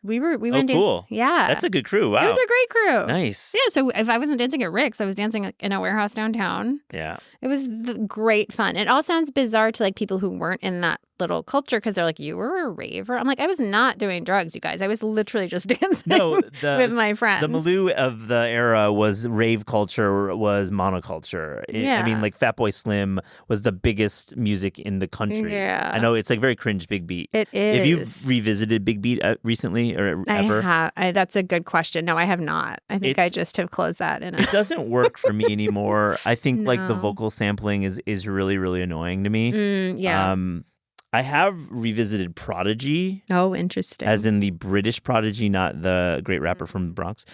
we went dancing. Cool. Yeah. That's a good crew. Wow. It was a great crew. Nice. Yeah. So if I wasn't dancing at Rick's, I was dancing in a warehouse downtown. Yeah. It was great fun. It all sounds bizarre to like people who weren't in that little culture because they're like, you were a raver? I'm like, I was not doing drugs, you guys. I was literally just dancing with my friends. The milieu of the era was rave culture, was monoculture. I mean, like Fatboy Slim was the biggest music in the country. Yeah. I know it's like very cringe Big Beat. It is. Have you revisited Big Beat recently or ever? That's a good question. No, I have not. I think I just have closed that. It doesn't work for me anymore. I think like the vocal sampling is really, really annoying to me. Yeah. I have revisited Prodigy. Oh, interesting. As in the British Prodigy, not the great rapper from the Bronx.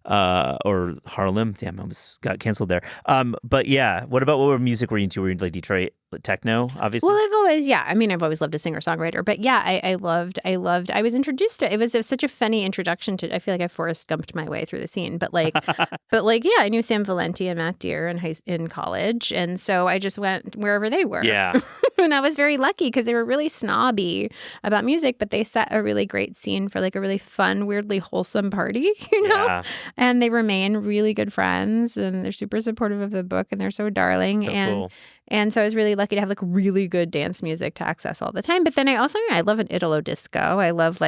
Or Harlem. Damn, I almost got canceled there. But yeah, what music were you into? Were you into like Detroit techno, obviously? Well, I've always loved a singer-songwriter. But yeah, I was introduced to it. It was such a funny introduction to, I feel like I Forrest Gumped my way through the scene. But yeah, I knew Sam Valenti and Matt Deer in college. And so I just went wherever they were. Yeah. And I was very lucky because they were really snobby about music, but they set a really great scene for like a really fun, weirdly wholesome party, you know? Yeah. And they remain really good friends and they're super supportive of the book and they're so darling. Cool. And so I was really lucky to have like really good dance music to access all the time. But then I love an Italo disco. I love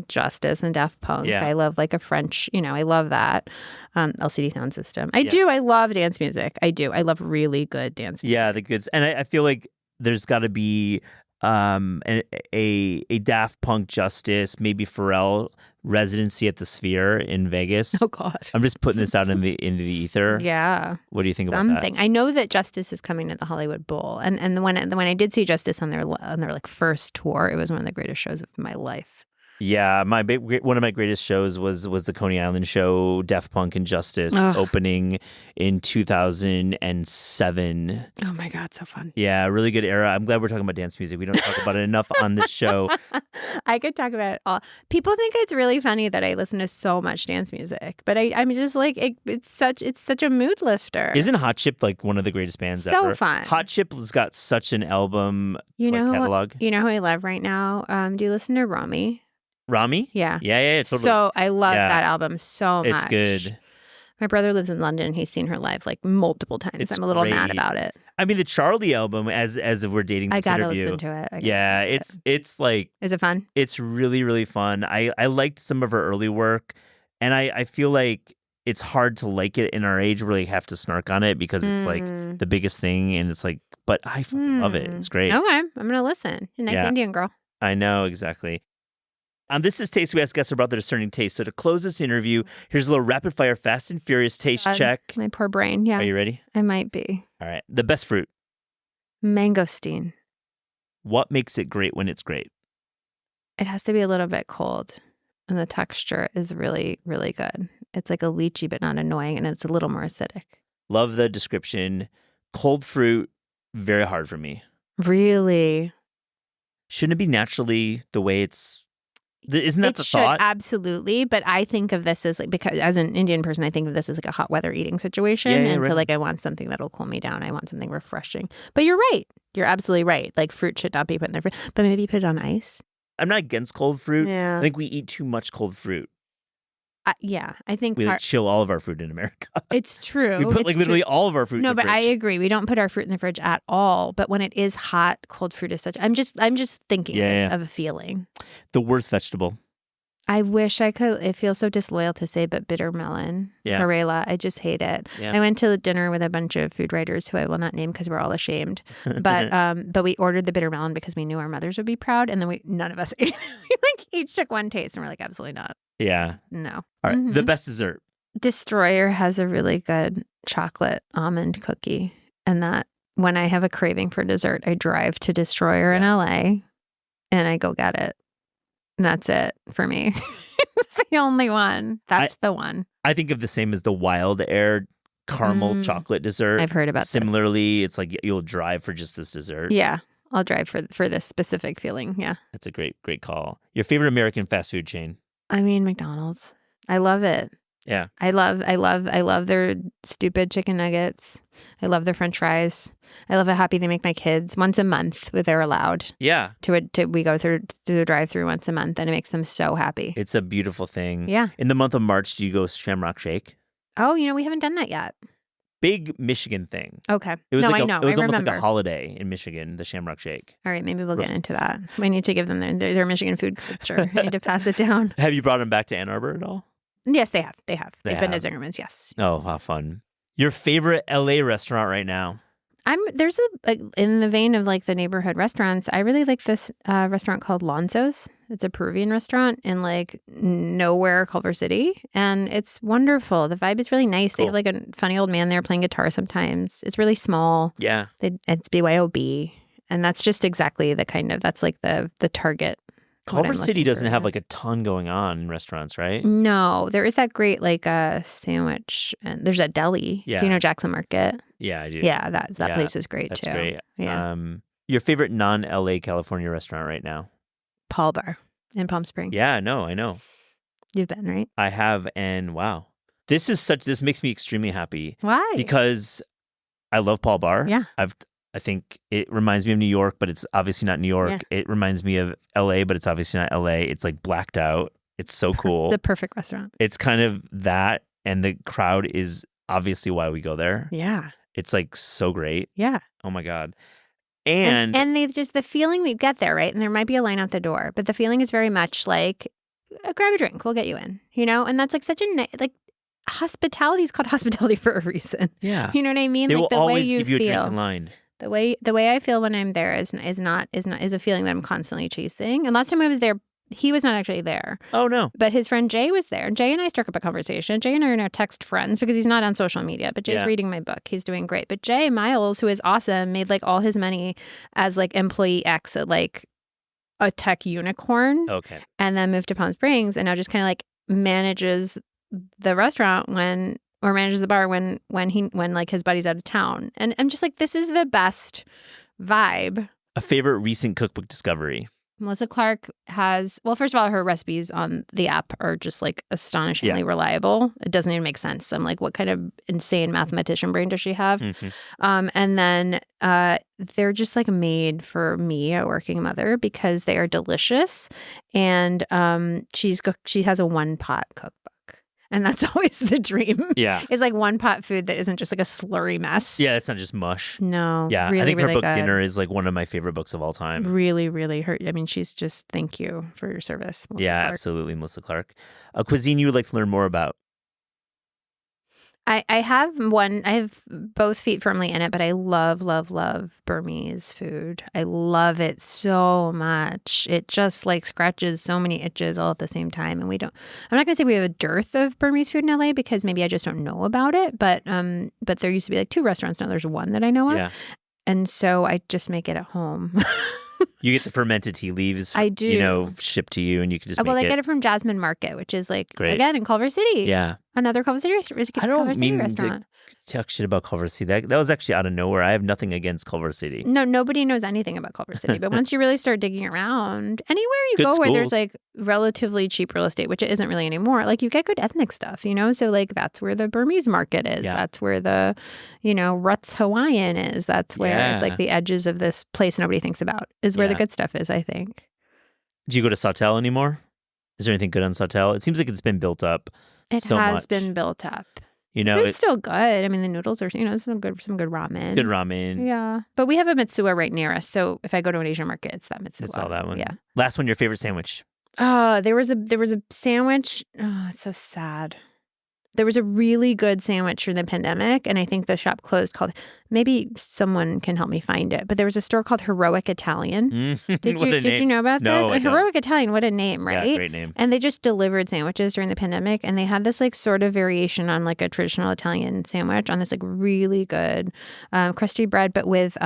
Justice and Daft Punk. Yeah. I love like a French, I love that. LCD Sound System. I love dance music. I do. I love really good dance music. Yeah, the goods. And I feel like there's got to be a Daft Punk Justice, maybe Pharrell residency at the Sphere in Vegas. Oh God. I'm just putting this out into the ether. Yeah. What do you think about that? I know that Justice is coming to the Hollywood Bowl, and when I did see Justice on their like first tour, it was one of the greatest shows of my life. Yeah, one of my greatest shows was the Coney Island show, Daft Punk and Justice, opening in 2007. Oh my God, so fun. Yeah, really good era. I'm glad we're talking about dance music. We don't talk about it enough on this show. I could talk about it all. People think it's really funny that I listen to so much dance music, but I'm just like it's such a mood lifter. Isn't Hot Chip like one of the greatest bands ever? So fun. Hot Chip has got such an album catalog. You know who I love right now? Do you listen to Rami? Rami? Yeah. Yeah, totally. So I love that album so much. It's good. My brother lives in London. He's seen her live like multiple times. I'm a little mad about it. I mean, the Charlie album, as if we're dating this interview. I gotta listen to it. It's like... Is it fun? It's really, really fun. I liked some of her early work, and I feel like it's hard to like it in our age where we have to snark on it because it's like the biggest thing, and it's like, but I fucking love it. It's great. Okay, I'm gonna listen. Nice Indian girl. I know, exactly. This is Taste. We ask guests about their discerning taste. So to close this interview, here's a little rapid fire, fast and furious taste check. My poor brain. Yeah. Are you ready? I might be. All right. The best fruit. Mangosteen. What makes it great when it's great? It has to be a little bit cold, and the texture is really, really good. It's like a lychee, but not annoying, and it's a little more acidic. Love the description. Cold fruit, very hard for me. Really? Shouldn't it be naturally the way it's... Isn't that the thought? Absolutely, but I think of this as like, because as an Indian person, I think of this as like a hot weather eating situation, and right. So like I want something that'll cool me down. I want something refreshing. But you're right. You're absolutely right. Like fruit should not be put in the fridge, but maybe put it on ice. I'm not against cold fruit. Yeah. I think we eat too much cold fruit. Yeah, I think we chill all of our fruit in America. It's true. We put literally all of our fruit in the fridge. No, but I agree. We don't put our fruit in the fridge at all. But when it is hot, cold fruit is such... I'm just thinking of a feeling. The worst vegetable. I wish I could. It feels so disloyal to say, but bitter melon, Karela. I just hate it. Yeah. I went to dinner with a bunch of food writers who I will not name because we're all ashamed. But we ordered the bitter melon because we knew our mothers would be proud, and then none of us ate. We like each took one taste, and we're like, absolutely not. Yeah. No. All right. The best dessert. Destroyer has a really good chocolate almond cookie, and that when I have a craving for dessert, I drive to Destroyer in LA, and I go get it. And that's it for me. It's the only one. That's the one. I think of the same as the Wild Air caramel chocolate dessert. I've heard about Similarly, it's like you'll drive for just this dessert. Yeah, I'll drive for this specific feeling. Yeah. That's a great call. Your favorite American fast food chain? I mean, McDonald's. I love it. Yeah. I love their stupid chicken nuggets. I love their French fries. I love how happy they make my kids once a month when they're allowed. Yeah. We go through the drive-through once a month, and it makes them so happy. It's a beautiful thing. Yeah. In the month of March, do you go Shamrock Shake? Oh, we haven't done that yet. Big Michigan thing. Okay. I know. It was almost like a holiday in Michigan, the Shamrock Shake. All right, maybe we'll get into that. We need to give them their Michigan food culture. I need to pass it down. Have you brought them back to Ann Arbor at all? Yes, they have. They've been to Zingerman's, yes. Oh, how fun. Your favorite LA restaurant right now? There's in the vein of like the neighborhood restaurants, I really like this restaurant called Lonzo's. It's a Peruvian restaurant in like nowhere, Culver City. And it's wonderful. The vibe is really nice. Cool. They have like a funny old man there playing guitar sometimes. It's really small. Yeah. It's BYOB. And that's just exactly that's like the target. Culver City doesn't have like a ton going on in restaurants, right? No, there is that great like sandwich, and there's that deli. Yeah. Do you know Jackson Market? Yeah, I do. Yeah, that place is great too. That's great. Yeah. Your favorite non-LA California restaurant right now? Paul Bar in Palm Springs. Yeah, I know. You've been, right? I have, and wow. This makes me extremely happy. Why? Because I love Paul Bar. Yeah. I think it reminds me of New York, but it's obviously not New York. Yeah. It reminds me of LA, but it's obviously not LA. It's like blacked out. It's so cool. The perfect restaurant. It's kind of that, and the crowd is obviously why we go there. Yeah. It's like so great. Yeah. Oh my God. And they just the feeling that you get there, right? And there might be a line out the door, but the feeling is very much like, grab a drink, we'll get you in, And that's like such a hospitality is called hospitality for a reason. Yeah. You know what I mean? They like will the always way you give you feel. a drink in line. The way I feel when I'm there is a feeling that I'm constantly chasing. And last time I was there, he was not actually there. Oh, no. But his friend Jay was there. And Jay and I struck up a conversation. Jay and I are now text friends because he's not on social media. But Jay's reading my book. He's doing great. But Jay Miles, who is awesome, made like all his money as like employee X at like a tech unicorn. Okay. And then moved to Palm Springs and now just kind of like manages the restaurant or manages the bar when like his buddy's out of town. And I'm just like, this is the best vibe. A favorite recent cookbook discovery? Melissa Clark has, well, first of all, her recipes on the app are just like astonishingly reliable. It doesn't even make sense. I'm like, what kind of insane mathematician brain does she have? Mm-hmm. And then they're just like made for me, a working mother, because they are delicious. And she has a one-pot cookbook. And that's always the dream. Yeah. It's like one pot food that isn't just like a slurry mess. Yeah, it's not just mush. No. Yeah, really, I think really her book good. Dinner is like one of my favorite books of all time. Really, really hurt. I mean, she's just, thank you for your service, Melissa Clark. Absolutely, Melissa Clark. A cuisine you would like to learn more about? I have one. I have both feet firmly in it, but I love, love, love Burmese food. I love it so much. It just like scratches so many itches all at the same time. And I'm not going to say we have a dearth of Burmese food in LA because maybe I just don't know about it. But there used to be like 2 restaurants. Now there's 1 that I know of. Yeah. And so I just make it at home. You get the fermented tea leaves. I do. Shipped to you, and you can just make it. Well, I get it from Jasmine Market, which is like, Great. Again, in Culver City. Yeah. Another Culver City restaurant. I don't mean to talk shit about Culver City. That was actually out of nowhere. I have nothing against Culver City. No, nobody knows anything about Culver City. But once you really start digging around, anywhere you go where there's like relatively cheap real estate, which it isn't really anymore, like you get good ethnic stuff, So like that's where the Burmese market is. Yeah. That's where the, Ruts Hawaiian is. That's where it's like the edges of this place nobody thinks about is where the good stuff is, I think. Do you go to Sawtell anymore? Is there anything good on Sawtell? It seems like it's been built up. It has been built up. It's still good. I mean, the noodles are, some good ramen. Good ramen. Yeah. But we have a Mitsuwa right near us. So if I go to an Asian market, it's that Mitsuwa. It's all that one. Yeah. Last one, your favorite sandwich? There was a sandwich. Oh, it's so sad. There was a really good sandwich during the pandemic, and I think the shop closed. Maybe someone can help me find it. But there was a store called Heroic Italian. Did you know about no, this? Heroic Italian, what a name, right? Yeah, great name. And they just delivered sandwiches during the pandemic, and they had this like sort of variation on like a traditional Italian sandwich on this like really good crusty bread, but with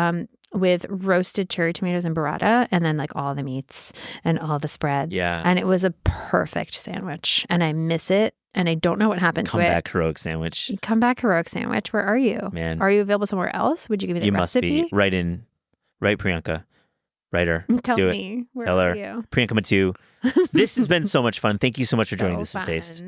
roasted cherry tomatoes and burrata, and then like all the meats and all the spreads. Yeah. And it was a perfect sandwich, and I miss it. And I don't know what happened to it. Come back heroic sandwich. Come back heroic sandwich. Where are you? Man. Are you available somewhere else? Would you give me the recipe? You must be. Right, Priyanka. Write her. Tell Do me. It. Where Tell are her. you? Priyanka Mattoo. This has been so much fun. Thank you so much for joining This Is Taste.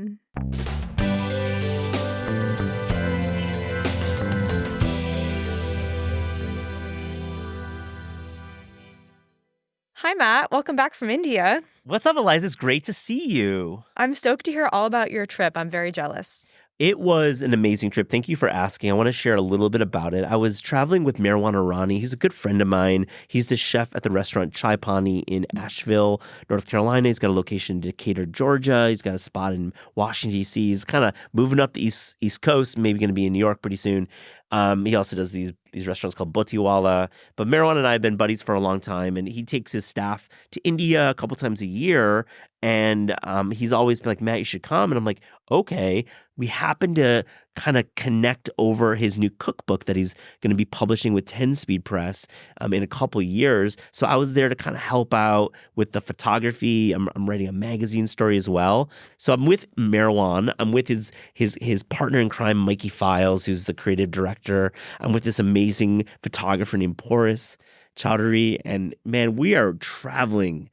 Hi, Matt. Welcome back from India. What's up, Eliza? It's great to see you. I'm stoked to hear all about your trip. I'm very jealous. It was an amazing trip. Thank you for asking. I want to share a little bit about it. I was traveling with Marijuana Rani. He's a good friend of mine. He's the chef at the restaurant Chai Pani in Asheville, North Carolina. He's got a location in Decatur, Georgia. He's got a spot in Washington, D.C. He's kind of moving up the East Coast, maybe going to be in New York pretty soon. He also does these restaurants called Botiwala. But Marijuana and I have been buddies for a long time, and he takes his staff to India a couple times a year. And he's always been like, Matt, you should come. And I'm like, okay. We happen to kind of connect over his new cookbook that he's going to be publishing with 10 Speed Press in a couple years. So I was there to kind of help out with the photography. I'm writing a magazine story as well. So I'm with Marijuana. I'm with his partner in crime, Mikey Files, who's the creative director. I'm with this amazing photographer named Porus Chowdhury. And man, we are traveling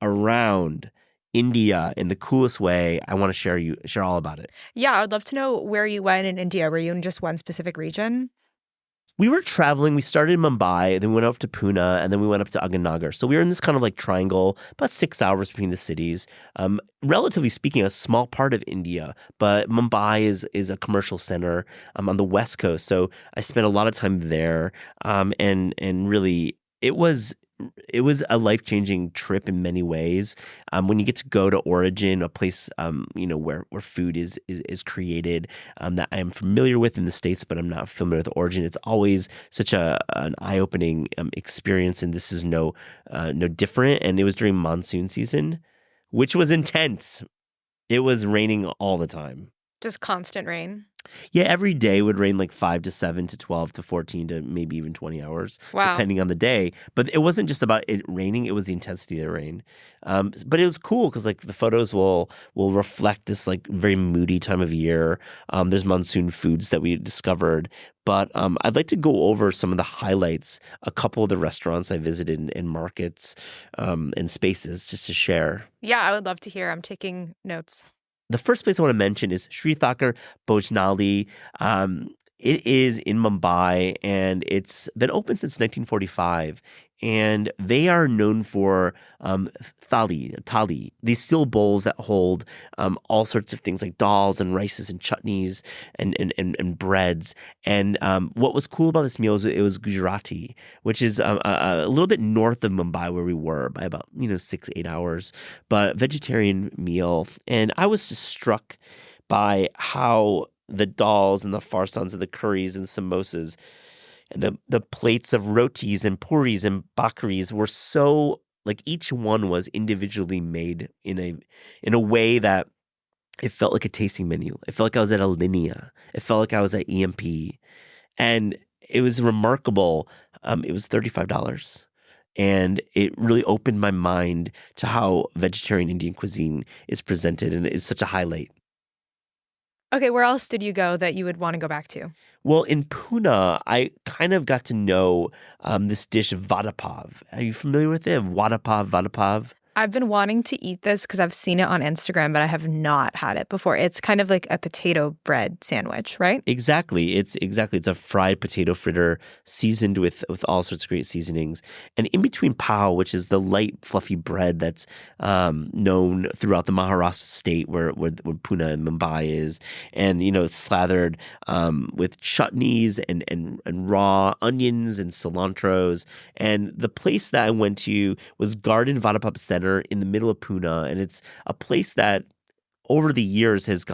around India in the coolest way. I want to share all about it. Yeah, I would love to know where you went in India. Were you in just one specific region? We were traveling. We started in Mumbai, then we went up to Pune, and then we went up to Ahmednagar. So we were in this kind of like triangle, about 6 hours between the cities. Relatively speaking, a small part of India, but Mumbai is a commercial center on the West Coast. So I spent a lot of time there, and really it was it was a life-changing trip in many ways. When you get to go to Origin, a place where food is created, that I am familiar with in the States, but I'm not familiar with Origin. It's always such an eye-opening experience, and this is no different. And it was during monsoon season, which was intense. It was raining all the time. Just constant rain. Yeah, every day would rain like 5 to 7 to 12 to 14 to maybe even 20 hours, Wow. depending on the day. But it wasn't just about it raining; it was the intensity of the rain. But it was cool because like the photos will reflect this like very moody time of year. There's monsoon foods that we discovered. But I'd like to go over some of the highlights, a couple of the restaurants I visited in markets and spaces just to share. Yeah, I would love to hear. I'm taking notes. The first place I want to mention is Sri Thakur Bhojanali. It is in Mumbai, and it's been open since 1945. And they are known for thali, these steel bowls that hold all sorts of things like dals and rices and chutneys and breads. And what was cool about this meal is it was Gujarati, which is a little bit north of Mumbai where we were by about 6-8 hours, but vegetarian meal. And I was just struck by how the dals and the farsans and the curries and samosas and the plates of rotis and puris and bakris were so like each one was individually made in a way that it felt like a tasting menu. It felt like I was at a Linea. It felt like I was at EMP. And it was remarkable. It was $35. And it really opened my mind to how vegetarian Indian cuisine is presented, and it's such a highlight. Okay, where else did you go that you would want to go back to? Well, in Pune, I kind of got to know this dish, vada pav. Are you familiar with it? Vada pav? I've been wanting to eat this because I've seen it on Instagram, but I have not had it before. It's kind of like a potato bread sandwich, right? Exactly. It's a fried potato fritter seasoned with all sorts of great seasonings. And in between pav, which is the light, fluffy bread that's known throughout the Maharashtra state where Pune and Mumbai is, and it's slathered with chutneys and raw onions and cilantros. And the place that I went to was Garden Vada Pav Center in the middle of Pune, and it's a place that over the years has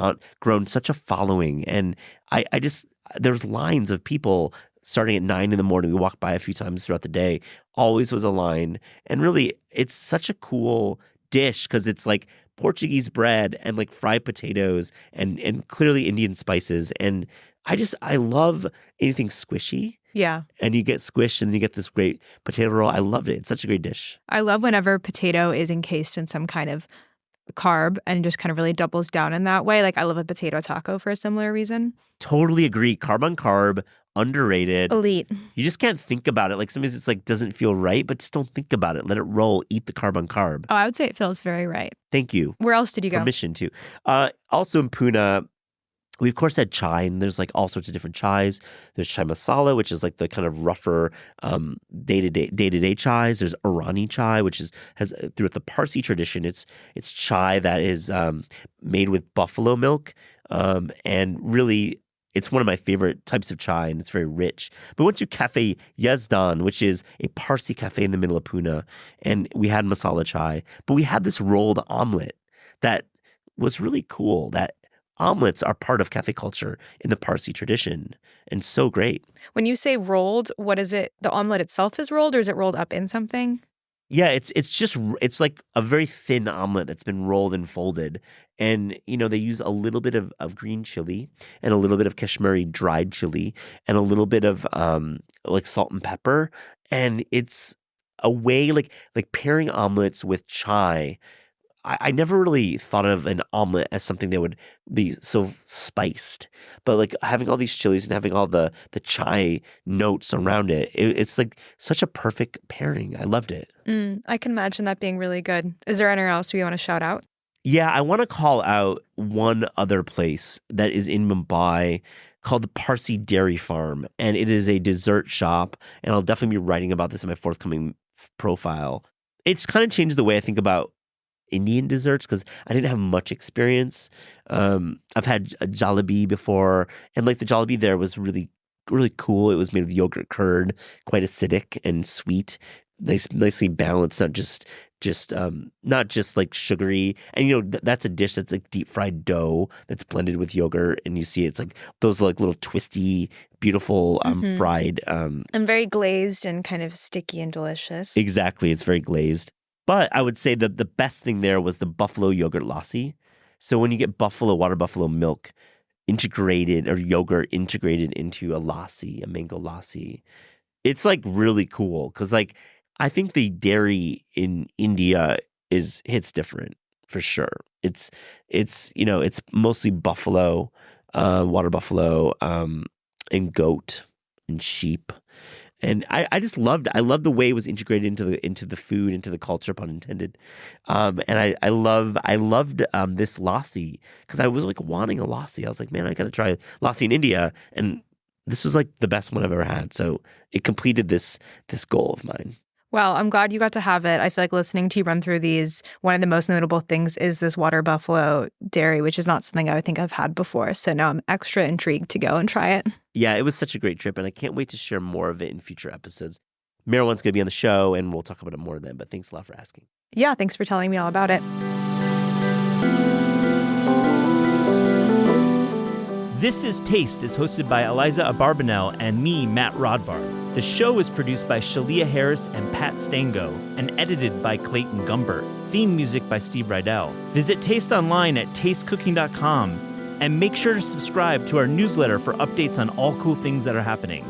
grown such a following. And I just there's lines of people starting at 9 in the morning. We walked by a few times throughout the day. Always was a line, and really, it's such a cool dish because it's like Portuguese bread and like fried potatoes and clearly Indian spices. And I love anything squishy. Yeah. And you get squished and you get this great potato roll. I loved it. It's such a great dish. I love whenever potato is encased in some kind of carb and just kind of really doubles down in that way. Like I love a potato taco for a similar reason. Totally agree. Carb on carb, underrated. Elite. You just can't think about it. Like sometimes it's like doesn't feel right, but just don't think about it. Let it roll. Eat the carb on carb. Oh, I would say it feels very right. Thank you. Where else did you go? Permission to. Also in Pune, we, of course, had chai, and there's like all sorts of different chais. There's chai masala, which is like the kind of rougher day-to-day chais. There's Irani chai, which has throughout the Parsi tradition, it's chai that is made with buffalo milk, and really it's one of my favorite types of chai, and it's very rich. But we went to Cafe Yazdan, which is a Parsi cafe in the middle of Pune, and we had masala chai. But we had this rolled omelet that was really cool. That omelets are part of cafe culture in the Parsi tradition, and so great. When you say rolled, what is it? The omelet itself is rolled, or is it rolled up in something? Yeah, it's like a very thin omelet that's been rolled and folded. And, they use a little bit of green chili and a little bit of Kashmiri dried chili and a little bit of like salt and pepper. And it's a way like pairing omelets with chai. I never really thought of an omelet as something that would be so spiced, but like having all these chilies and having all the chai notes around it, it's like such a perfect pairing. I loved it. I can imagine that being really good. Is there anywhere else we want to shout out? Yeah, I want to call out one other place that is in Mumbai called the Parsi Dairy Farm, and it is a dessert shop, and I'll definitely be writing about this in my forthcoming profile. It's kind of changed the way I think about Indian desserts because I didn't have much experience. I've had a jalebi before, and like the jalebi there was really, really cool. It was made of yogurt curd, quite acidic and sweet, nicely balanced, not just like sugary. And that's a dish that's like deep fried dough that's blended with yogurt, and you see it's like those like little twisty, beautiful fried. And very glazed and kind of sticky and delicious. Exactly, it's very glazed. But I would say the best thing there was the buffalo yogurt lassi. So when you get water buffalo milk integrated, or yogurt integrated into a lassi, a mango lassi, it's like really cool because like I think the dairy in India hits different for sure. It's mostly buffalo, water buffalo, and goat and sheep. And I loved the way it was integrated into the food, into the culture, pun intended. And I loved this lassi because I was like wanting a lassi. I was like, man, I got to try lassi in India, and this was like the best one I've ever had. So it completed this goal of mine. Well, I'm glad you got to have it. I feel like listening to you run through these, one of the most notable things is this water buffalo dairy, which is not something I would think I've had before. So now I'm extra intrigued to go and try it. Yeah, it was such a great trip, and I can't wait to share more of it in future episodes. Marwan's going to be on the show, and we'll talk about it more then, but thanks a lot for asking. Yeah, thanks for telling me all about it. This is Taste is hosted by Eliza Abarbanel and me, Matt Rodbard. The show is produced by Shalia Harris and Pat Stango and edited by Clayton Gumbert. Theme music by Steve Rydell. Visit Taste online at tastecooking.com and make sure to subscribe to our newsletter for updates on all cool things that are happening.